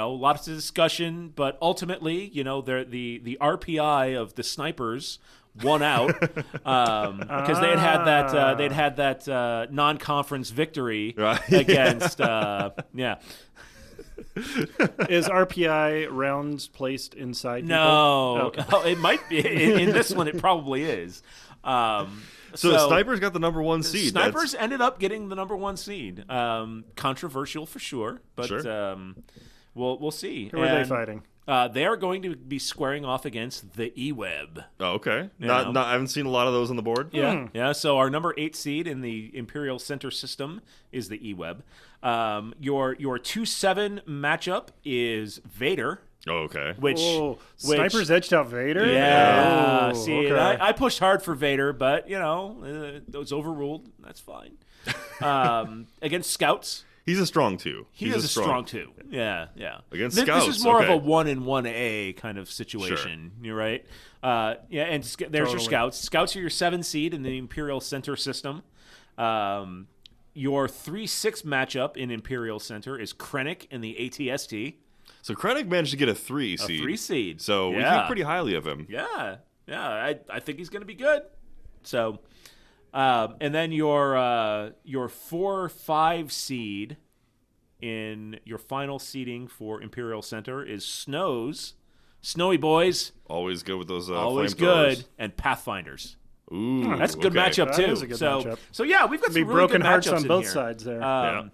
Lots of discussion, but ultimately, the RPI of the snipers won out because they'd had that non-conference victory Right. against Is RPI rounds placed inside people? No, Okay. Oh, it might be in this one. It probably is. So the Snipers got the number 1 seed. Snipers ended up getting the number 1 seed. Controversial for sure, but Sure. we'll see. Who are they And, fighting? They are going to be squaring off against the E-Web. Oh, okay. Yeah. Not. I haven't seen a lot of those on the board. Yeah, yeah. So our number 8 seed in the Imperial Center system is the E-Web. Your 2-7 matchup is Vader. Oh, okay. Which Snipers edged out Vader? Yeah. Oh, See, okay. I pushed hard for Vader, but it was overruled. That's fine. Against Scouts, He's a strong 2. he is a strong 2. Yeah, yeah. Against This Scouts, is more okay. of a 1 and 1A kind of situation. You're right. Yeah, and there's your Totally. Scouts. Scouts are your 7 seed in the Imperial Center system. Your 3-6 matchup in Imperial Center is Krennic and the ATST. So Krennic managed to get a 3 seed. 3 seed. So we Yeah. think pretty highly of him. Yeah, I think he's going to be good. So, and then your 4-5 seed in your final seeding for Imperial Center is Snowy Boys, Always good with those always flamethrowers. good, and Pathfinders. Ooh, That's a good okay. matchup That too. is a good so, matchup. so yeah, we've got Be some really broken good hearts matchups on in both here. sides there. Yeah.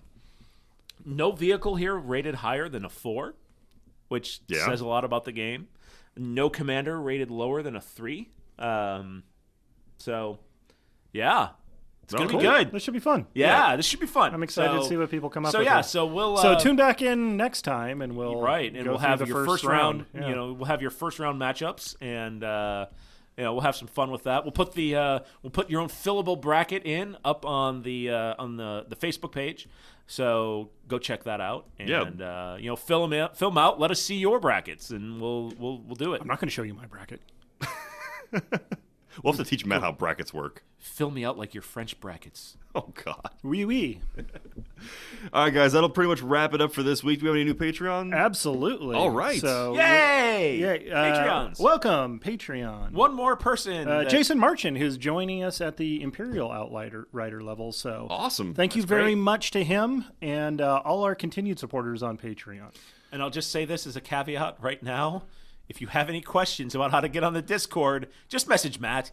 No vehicle here rated higher than a 4, which Yeah. says a lot about the game. No commander rated lower than a 3. So, yeah, it's Oh, gonna cool. be good. This should be fun. Yeah, this should be fun. I'm excited to see what people come up so with. yeah, here. so we'll So tune back in next time, and we'll right, and go we'll through have the your first round. Yeah. You know, we'll have your first round matchups, and we'll have some fun with that. We'll put your own fillable bracket in up on the Facebook page. So go check that out, and fill them out. Let us see your brackets, and we'll do it. I'm not going to show you my bracket. We'll have to teach Matt how brackets work. Fill me out like your French brackets. Oh, God. Wee wee. All right, guys, that'll pretty much wrap it up for this week. Do we have any new Patreon? Absolutely. All right. So Yay! Patreons. Welcome, Patreon. One more person. Jason Marchin, who's joining us at the Imperial Outrider level. So Awesome. Thank you That's very great. much to him and all our continued supporters on Patreon. And I'll just say this as a caveat right now. If you have any questions about how to get on the Discord, just message Matt.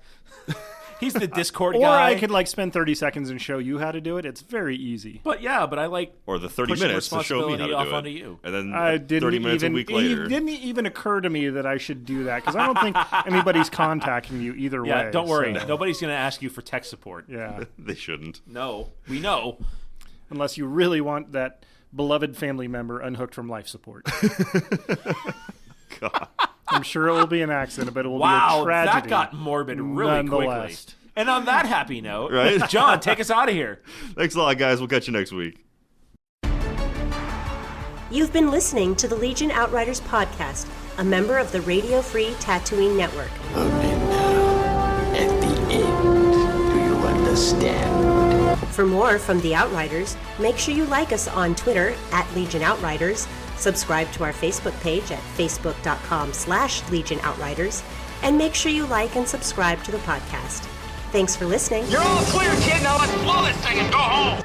He's the Discord Or guy. I could like spend 30 seconds and show you how to do it. It's very easy. But I like Or the 30 pushing minutes to show me how to responsibility do off it. onto you. And then I didn't 30 minutes even, a week later. It didn't even occur to me that I should do that because I don't think anybody's contacting you either way. Yeah, don't worry. so- Nobody's going to ask you for tech support. Yeah, They shouldn't. No, we know. unless you really want that beloved family member unhooked from life support. God. I'm sure it will be an accident, but it will be a Wow, tragedy. that got morbid really quickly. nonetheless. And on that happy note, Right? John, take us out of here. Thanks a lot, guys. We'll catch you next week. You've been listening to the Legion Outriders podcast, a member of the Radio Free Tatooine Network. Only now, at the end, do you understand? For more from the Outriders, make sure you like us on Twitter at Legion Outriders, subscribe to our Facebook page at facebook.com/Legion Outriders, and make sure you like and subscribe to the podcast. Thanks for listening. You're all clear, kid. Now let's blow this thing and go home.